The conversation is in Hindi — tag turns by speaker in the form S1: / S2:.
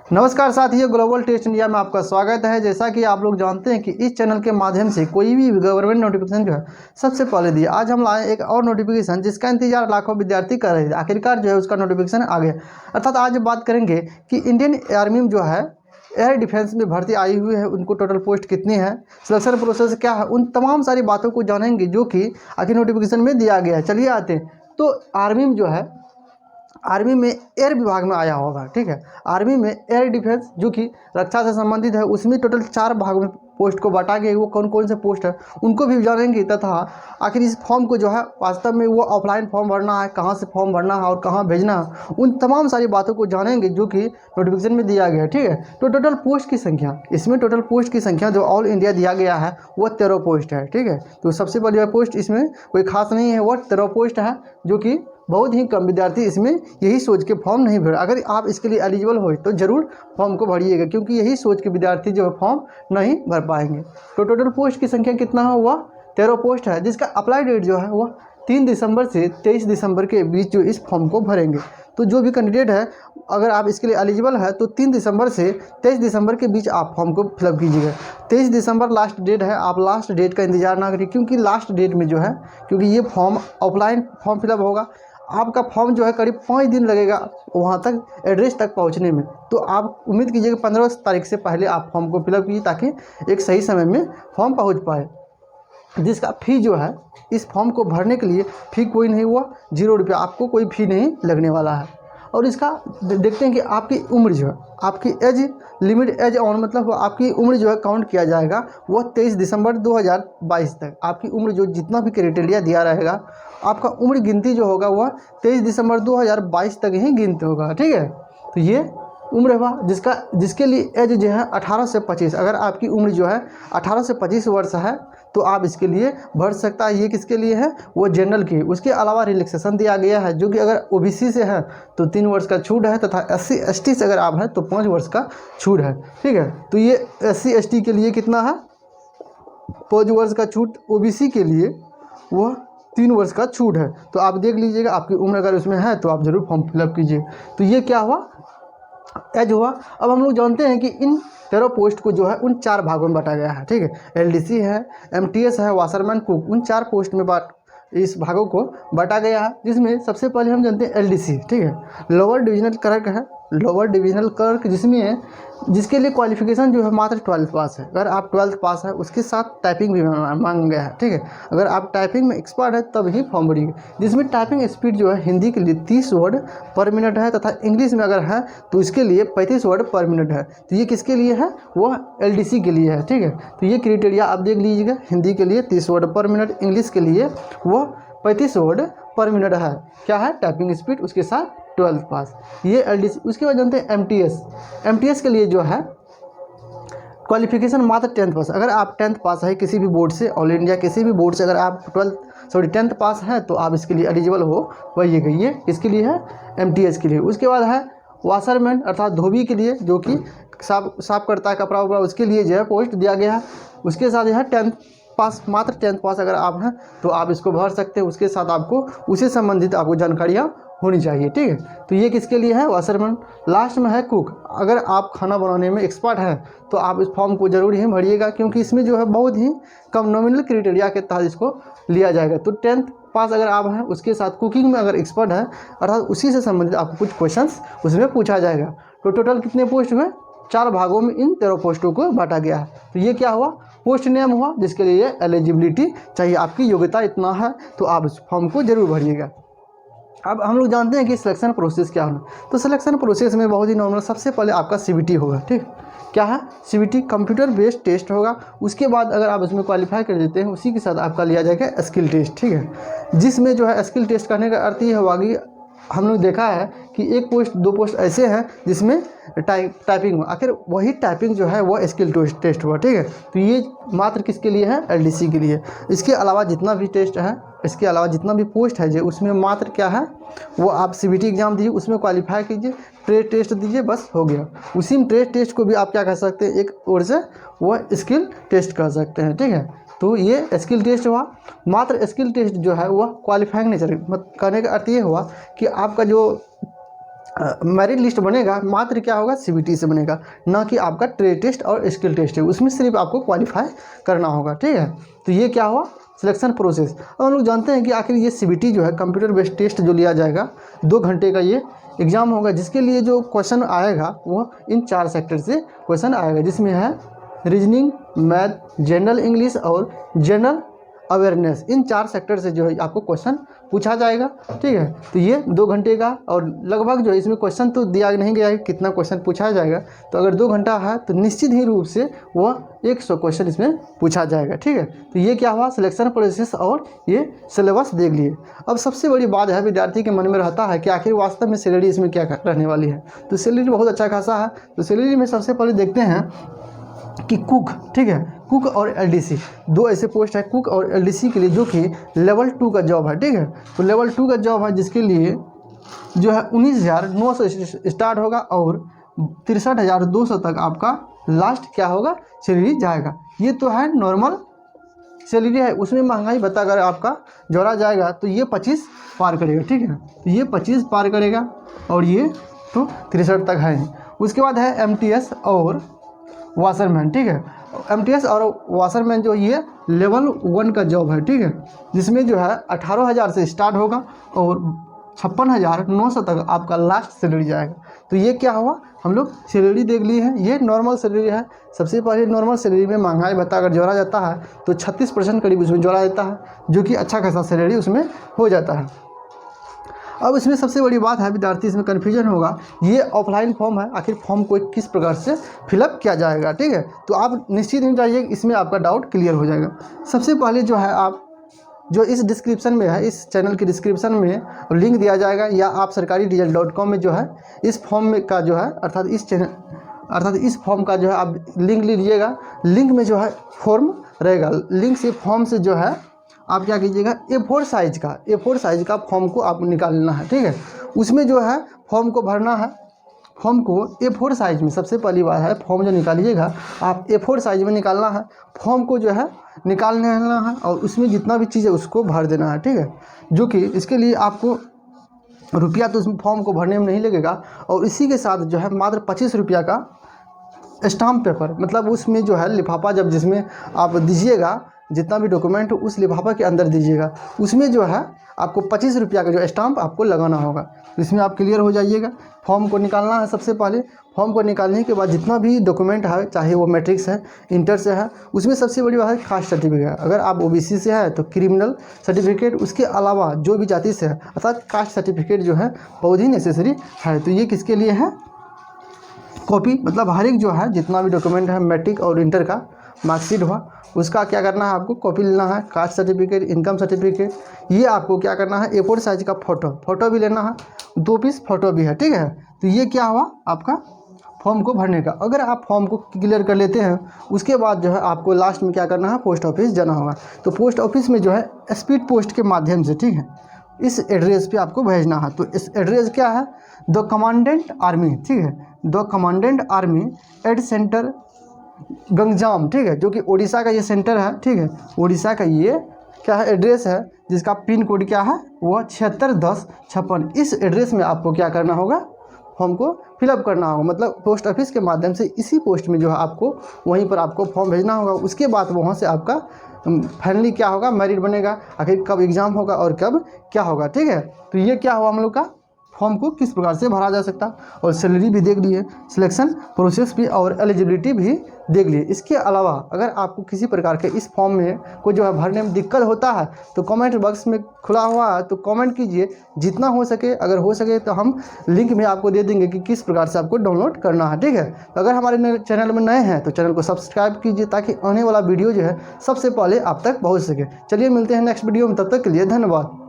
S1: नमस्कार साथियों, ग्लोबल टेस्ट इंडिया में आपका स्वागत है। जैसा कि आप लोग जानते हैं कि इस चैनल के माध्यम से कोई भी गवर्नमेंट नोटिफिकेशन जो है सबसे पहले दिया। आज हम लाए एक और नोटिफिकेशन जिसका इंतजार लाखों विद्यार्थी कर रहे थे। आखिरकार जो है उसका नोटिफिकेशन आ गया। अर्थात आज बात करेंगे कि इंडियन आर्मी में जो है एयर डिफेंस में भर्ती आई हुई है, उनको टोटल पोस्ट कितनी है, सिलेक्शन प्रोसेस क्या है, उन तमाम सारी बातों को जानेंगे जो कि आखिर नोटिफिकेशन में दिया गया है। चलिए आते हैं। तो आर्मी में जो है, आर्मी में एयर विभाग में आया होगा, ठीक है। आर्मी में एयर डिफेंस जो कि रक्षा से संबंधित है, उसमें टोटल 4 भाग में पोस्ट को बांटा गया। वो कौन कौन से पोस्ट है उनको भी जानेंगे, तथा आखिर इस फॉर्म को जो है वास्तव में वो ऑफलाइन फॉर्म भरना है, कहाँ से फॉर्म भरना है और कहाँ भेजना है, उन तमाम सारी बातों को जानेंगे जो कि नोटिफिकेशन में दिया गया है, ठीक है। तो टोटल पोस्ट की संख्या, इसमें टोटल पोस्ट की संख्या जो ऑल इंडिया दिया गया है वो 13 पोस्ट है, ठीक है। तो सबसे पहले पोस्ट इसमें कोई खास नहीं है, वो 13 पोस्ट है, जो कि बहुत ही कम विद्यार्थी इसमें यही सोच के फॉर्म नहीं भर। अगर आप इसके लिए एलिजिबल हो तो ज़रूर फॉर्म को भरिएगा, क्योंकि यही सोच के विद्यार्थी जो है फॉर्म नहीं भर पाएंगे। तो टोटल पोस्ट की संख्या कितना है, वह 13 पोस्ट है, जिसका अप्लाई डेट जो है वह 3 दिसंबर से 23 दिसंबर के बीच जो इस फॉर्म को भरेंगे। तो जो भी कैंडिडेट है, अगर आप इसके लिए एलिजिबल है तो 3 दिसंबर से 23 दिसंबर के बीच आप फॉर्म को फिलअप कीजिएगा। 23 दिसंबर लास्ट डेट है, आप लास्ट डेट का इंतजार ना करिए, क्योंकि लास्ट डेट में जो है, क्योंकि ये फॉर्म ऑफलाइन फॉर्म फिलअप होगा, आपका फॉर्म जो है करीब 5 दिन लगेगा वहाँ तक एड्रेस तक पहुँचने में। तो आप उम्मीद कीजिए कि 15 तारीख से पहले आप फॉर्म को फिलअप कीजिए, ताकि एक सही समय में फॉर्म पहुँच पाए। जिसका फ़ी जो है, इस फॉर्म को भरने के लिए फ़ी कोई नहीं हुआ, 0 रुपया, आपको कोई फ़ी नहीं लगने वाला है। और इसका देखते हैं कि आपकी उम्र जो है, आपकी एज लिमिट, एज ऑन मतलब आपकी उम्र जो है काउंट किया जाएगा, वह 23 दिसंबर 2022 तक आपकी उम्र जो जितना भी क्राइटेरिया दिया रहेगा, आपका उम्र गिनती जो होगा वह 23 दिसंबर 2022 तक ही गिनती होगा, ठीक है। तो ये उम्र हुआ जिसके लिए एज जो है 18 से 25, अगर आपकी उम्र जो है 18 से 25 वर्ष है तो आप इसके लिए भर सकता है। ये किसके लिए है, वो जनरल की। उसके अलावा रिलैक्सेशन दिया गया है, जो कि अगर ओबीसी से है तो 3 वर्ष का छूट है, तथा SC ST से अगर आप हैं तो 5 वर्ष का छूट है, ठीक है। तो ये SC ST के लिए कितना है, 5 वर्ष का छूट। ओबीसी के लिए वह 3 वर्ष का छूट है। तो आप देख लीजिएगा, आपकी उम्र अगर उसमें है तो आप ज़रूर फॉर्म फिलअप कीजिए। तो ये क्या हुआ, एज हुआ। अब हम लोग जानते हैं कि इन 13 पोस्ट को जो है उन 4 भागों में बांटा गया है, ठीक है। LDC है, MTS है, वाशरमैन, कुक, उन 4 पोस्ट में इस भागों को बांटा गया है। जिसमें सबसे पहले हम जानते हैं LDC, ठीक है, लोअर डिविजनल क्लर्क है। लोअर डिविजनल क्लर्क जिसके लिए क्वालिफिकेशन जो है मात्र 12th पास है। अगर आप 12th पास है, उसके साथ टाइपिंग भी मांगा गया है, ठीक है। अगर आप टाइपिंग में एक्सपर्ट है तब ही फॉर्म भरिएगा। जिसमें टाइपिंग स्पीड जो है हिंदी के लिए 30 वर्ड पर मिनट है, तथा इंग्लिश में अगर है तो इसके लिए 35 वर्ड पर मिनट है। तो ये किसके लिए है, वह LDC के लिए है, ठीक है। तो ये क्राइटेरिया आप देख लीजिएगा, हिंदी के लिए 30 वर्ड पर मिनट, इंग्लिश के लिए वह 35 वर्ड पर मिनट है। क्या है, टाइपिंग स्पीड, उसके साथ 12th पास, ये LDC। उसके बाद जानते हैं MTS के लिए जो है क्वालिफिकेशन मात्र 10th पास। अगर आप 10th पास है किसी भी बोर्ड से, ऑल इंडिया किसी भी बोर्ड से, अगर आप 10th पास है तो आप इसके लिए एलिजिबल हो। वही ये इसके लिए है, MTS के लिए। उसके बाद है वाशरमैन, अर्थात धोबी के लिए, जो कि साफ करता है कपड़ा उपड़ा, उसके लिए जो है पोस्ट दिया गया है। उसके साथ यह है 10th पास, मात्र 10th पास अगर आप हैं तो आप इसको भर सकते हैं। उसके साथ आपको उससे संबंधित आपको जानकारियाँ होनी चाहिए, ठीक है। तो ये किसके लिए है, वाशरमैन। लास्ट में है कुक। अगर आप खाना बनाने में एक्सपर्ट हैं तो आप इस फॉर्म को जरूर ही भरिएगा, क्योंकि इसमें जो है बहुत ही कम नॉमिनल क्राइटेरिया के तहत इसको लिया जाएगा। तो 10th पास अगर आप हैं, उसके साथ कुकिंग में अगर एक्सपर्ट है, अर्थात उसी से संबंधित आपको कुछ क्वेश्चंस उसमें पूछा जाएगा। तो टोटल कितने पोस्ट हुए, 4 भागों में इन 13 पोस्टों को बांटा गया है। तो ये क्या हुआ, पोस्ट नेम हुआ, जिसके लिए एलिजिबिलिटी चाहिए, आपकी योग्यता इतना है, तो आप इस फॉर्म को जरूर भरिएगा। अब हम लोग जानते हैं कि सिलेक्शन प्रोसेस क्या होना। तो सिलेक्शन प्रोसेस में बहुत ही नॉर्मल, सबसे पहले आपका CBT होगा, ठीक। क्या है, CBT कंप्यूटर बेस्ड टेस्ट होगा। उसके बाद अगर आप उसमें क्वालिफाई कर देते हैं, उसी के साथ आपका लिया जाएगा स्किल टेस्ट, ठीक है। जिसमें जो है स्किल टेस्ट करने का अर्थ ये होगा कि हम लोग देखा है कि 1 पोस्ट 2 पोस्ट ऐसे हैं जिसमें टाइपिंग हो, आखिर वही टाइपिंग जो है वो स्किल टेस्ट हुआ, ठीक है। तो ये मात्र किसके लिए है, LDC के लिए। इसके अलावा जितना भी टेस्ट है, इसके अलावा जितना भी पोस्ट है जो उसमें मात्र क्या है, वो आप CBT एग्जाम दीजिए, उसमें क्वालिफाई कीजिए, ट्रेड टेस्ट दीजिए, बस हो गया। उसी में ट्रेड टेस्ट को भी आप क्या कर सकते हैं, एक ओर से वो स्किल टेस्ट कर सकते हैं, ठीक है। तो ये स्किल टेस्ट हुआ। मात्र स्किल टेस्ट जो है वह क्वालिफाइंग नेचर करने का अर्थ ये हुआ कि आपका जो मेरिट लिस्ट बनेगा मात्र क्या होगा, CBT से बनेगा, ना कि आपका ट्रेड टेस्ट और स्किल टेस्ट है, उसमें सिर्फ आपको क्वालिफाई करना होगा। ठीक है, तो ये क्या हुआ सिलेक्शन प्रोसेस। अब हम लोग जानते हैं कि आखिर ये CBT जो है कंप्यूटर बेस्ड टेस्ट जो लिया जाएगा, 2 घंटे का ये एग्ज़ाम होगा, जिसके लिए जो क्वेश्चन आएगा वो इन 4 सेक्टर से क्वेश्चन आएगा, जिसमें है रीजनिंग, मैथ, जनरल इंग्लिश और जनरल अवेयरनेस। इन 4 सेक्टर से जो है आपको क्वेश्चन पूछा जाएगा। ठीक है, तो ये 2 घंटे का, और लगभग जो है इसमें क्वेश्चन तो दिया नहीं गया है कितना क्वेश्चन पूछा जाएगा, तो अगर 2 घंटा है तो निश्चित ही रूप से वह 100 क्वेश्चन इसमें पूछा जाएगा। ठीक है, तो ये क्या हुआ सिलेक्शन प्रोसेस और ये सिलेबस देख लिए। अब सबसे बड़ी बात है विद्यार्थी के मन में रहता है कि आखिर वास्तव में सैलरी इसमें क्या रहने वाली है। तो सैलरी बहुत अच्छा खासा है। तो सैलरी में सबसे पहले देखते हैं कि कुक, ठीक है, कुक और LDC 2 ऐसे पोस्ट है, कुक और LDC के लिए, जो कि लेवल 2 का जॉब है। ठीक है, तो लेवल 2 का जॉब है, जिसके लिए जो है 19,900 स्टार्ट होगा और 63,200 तक आपका लास्ट क्या होगा सैलरी जाएगा। ये तो है नॉर्मल सैलरी है, उसमें महंगाई भत्ता अगर आपका जोड़ा जाएगा तो ये 25 पार करेगा। ठीक है, तो ये 25 पार करेगा और ये तो 63 तक है। उसके बाद है MTS और वाशरमैन। ठीक है, MTS और वाशरमैन जो ये लेवल 1 का जॉब है। ठीक है, जिसमें जो है 18,000 से स्टार्ट होगा और 56,900 तक आपका लास्ट सैलरी जाएगा। तो ये क्या हुआ, हम लोग सैलरी देख लिए हैं, ये नॉर्मल सैलरी है। सबसे पहले नॉर्मल सैलरी में महंगाई भत्ता अगर जोड़ा जाता है तो 36% करीब उसमें जोड़ा जाता है, जो कि अच्छा खासा सैलरी उसमें हो जाता है। अब इसमें सबसे बड़ी बात है विद्यार्थी इसमें कन्फ्यूजन होगा, ये ऑफलाइन फॉर्म है, आखिर फॉर्म को किस प्रकार से फिलअप किया जाएगा। ठीक है, तो आप निश्चित नहीं जाइए, इसमें आपका डाउट क्लियर हो जाएगा। सबसे पहले जो है आप जो इस डिस्क्रिप्शन में है, इस चैनल के डिस्क्रिप्शन में लिंक दिया जाएगा, या आप sarkari.com में जो है इस फॉर्म में का जो है अर्थात इस फॉर्म का जो है आप लिंक लीजिएगा। लिंक में जो है फॉर्म रहेगा, लिंक से फॉर्म से जो है आप क्या कीजिएगा, A4 साइज़ का फॉर्म को आप निकालना है। ठीक है, उसमें जो है फॉर्म को भरना है, फॉर्म को A4 साइज़ में, सबसे पहली बात है फॉर्म जो निकालिएगा आप A4 साइज़ में निकालना है। फॉर्म को जो है निकालना है और उसमें जितना भी चीज़ है उसको भर देना है। ठीक है, जो कि इसके लिए आपको रुपया तो उसमें फॉर्म को भरने में नहीं लगेगा, और इसी के साथ जो है मात्र 25 रुपया का स्टाम्प पेपर, मतलब उसमें जो है लिफाफा, जब जिसमें आप दीजिएगा जितना भी डॉक्यूमेंट उस लिफाफा के अंदर दीजिएगा, उसमें जो है आपको 25 रुपया का जो स्टाम्प आपको लगाना होगा। तो इसमें आप क्लियर हो जाइएगा। फॉर्म को निकालना है सबसे पहले। फॉर्म को निकालने के बाद जितना भी डॉक्यूमेंट है, चाहे वो मैट्रिक्स है, इंटर से है, उसमें सबसे बड़ी बात है कास्ट सर्टिफिकेट। अगर आप OBC से है तो क्रिमिनल सर्टिफिकेट, उसके अलावा जो भी जाति से है अर्थात कास्ट सर्टिफिकेट जो है बहुत ही नेसेसरी है। तो ये किसके लिए है, कॉपी, मतलब हर एक जो है जितना भी डॉक्यूमेंट है, मैट्रिक और इंटर का मार्कशीट हुआ, उसका क्या करना है, आपको कॉपी लेना है। कास्ट सर्टिफिकेट, इनकम सर्टिफिकेट, ये आपको क्या करना है, A4 साइज़ का फ़ोटो भी लेना है, 2 पीस फ़ोटो भी है। ठीक है, तो ये क्या हुआ आपका फॉर्म को भरने का। अगर आप फॉर्म को क्लियर कर लेते हैं, उसके बाद जो है आपको लास्ट में क्या करना है, पोस्ट ऑफिस जाना होगा। तो पोस्ट ऑफिस में जो है स्पीड पोस्ट के माध्यम से, ठीक है, इस एड्रेस पे आपको भेजना है। तो इस एड्रेस क्या है, द कमांडेंट आर्मी, ठीक है, the commandant army AD centre Ganjam, ठीक है, जो कि उड़ीसा का ये सेंटर है। ठीक है, उड़ीसा का ये क्या है, एड्रेस है, जिसका पिन कोड क्या है, वह 761056। इस एड्रेस में आपको क्या करना होगा, फॉर्म को फिलअप करना होगा, मतलब पोस्ट ऑफिस के माध्यम से इसी पोस्ट में जो है आपको वहीं पर आपको फॉर्म भेजना होगा। उसके बाद वहाँ से आपका फाइनली क्या होगा, मेरिट बनेगा, आखिर कब एग्ज़ाम होगा और कब क्या होगा। ठीक है, तो ये क्या हुआ हम लोग का, फॉर्म को किस प्रकार से भरा जा सकता, और सैलरी भी देख लिए, सिलेक्शन प्रोसेस भी और एलिजिबिलिटी भी देख लिए। इसके अलावा अगर आपको किसी प्रकार के इस फॉर्म में कोई जो है भरने में दिक्कत होता है तो कमेंट बॉक्स में खुला हुआ है, तो कमेंट कीजिए, जितना हो सके, अगर हो सके तो हम लिंक में आपको दे देंगे कि किस प्रकार से आपको डाउनलोड करना है। ठीक है, तो अगर हमारे चैनल में नए हैं तो चैनल को सब्सक्राइब कीजिए, ताकि आने वाला वीडियो जो है सबसे पहले आप तक पहुँच सके। चलिए मिलते हैं नेक्स्ट वीडियो में, तब तक के लिए धन्यवाद।